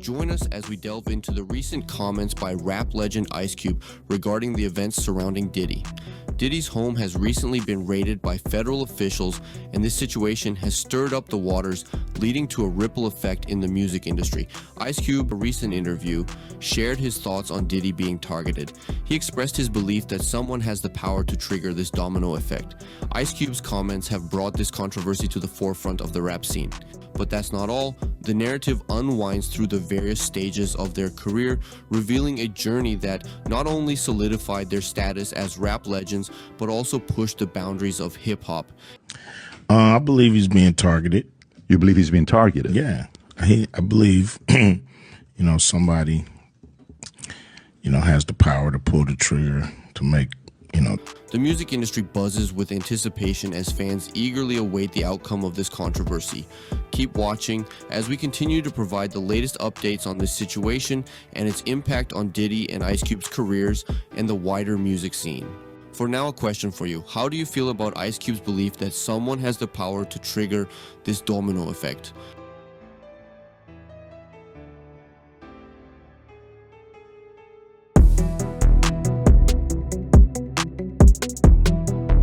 Join us as we delve into the recent comments by rap legend Ice Cube regarding the events surrounding Diddy. Diddy's home has recently been raided by federal officials, and this situation has stirred up the waters, leading to a ripple effect in the music industry. Ice Cube, in a recent interview, shared his thoughts on Diddy being targeted. He expressed his belief that someone has the power to trigger this domino effect. Ice Cube's comments have brought this controversy to the forefront of the rap scene. But that's not all. The narrative unwinds through the various stages of their career, revealing a journey that not only solidified their status as rap legends, but also pushed the boundaries of hip-hop. I believe he's being targeted. You believe he's being targeted? Yeah. I believe, somebody, has the power to pull the trigger to make, The music industry buzzes with anticipation as fans eagerly await the outcome of this controversy. Keep watching as we continue to provide the latest updates on this situation and its impact on Diddy and Ice Cube's careers and the wider music scene. For now, a question for you. How do you feel about Ice Cube's belief that someone has the power to trigger this domino effect?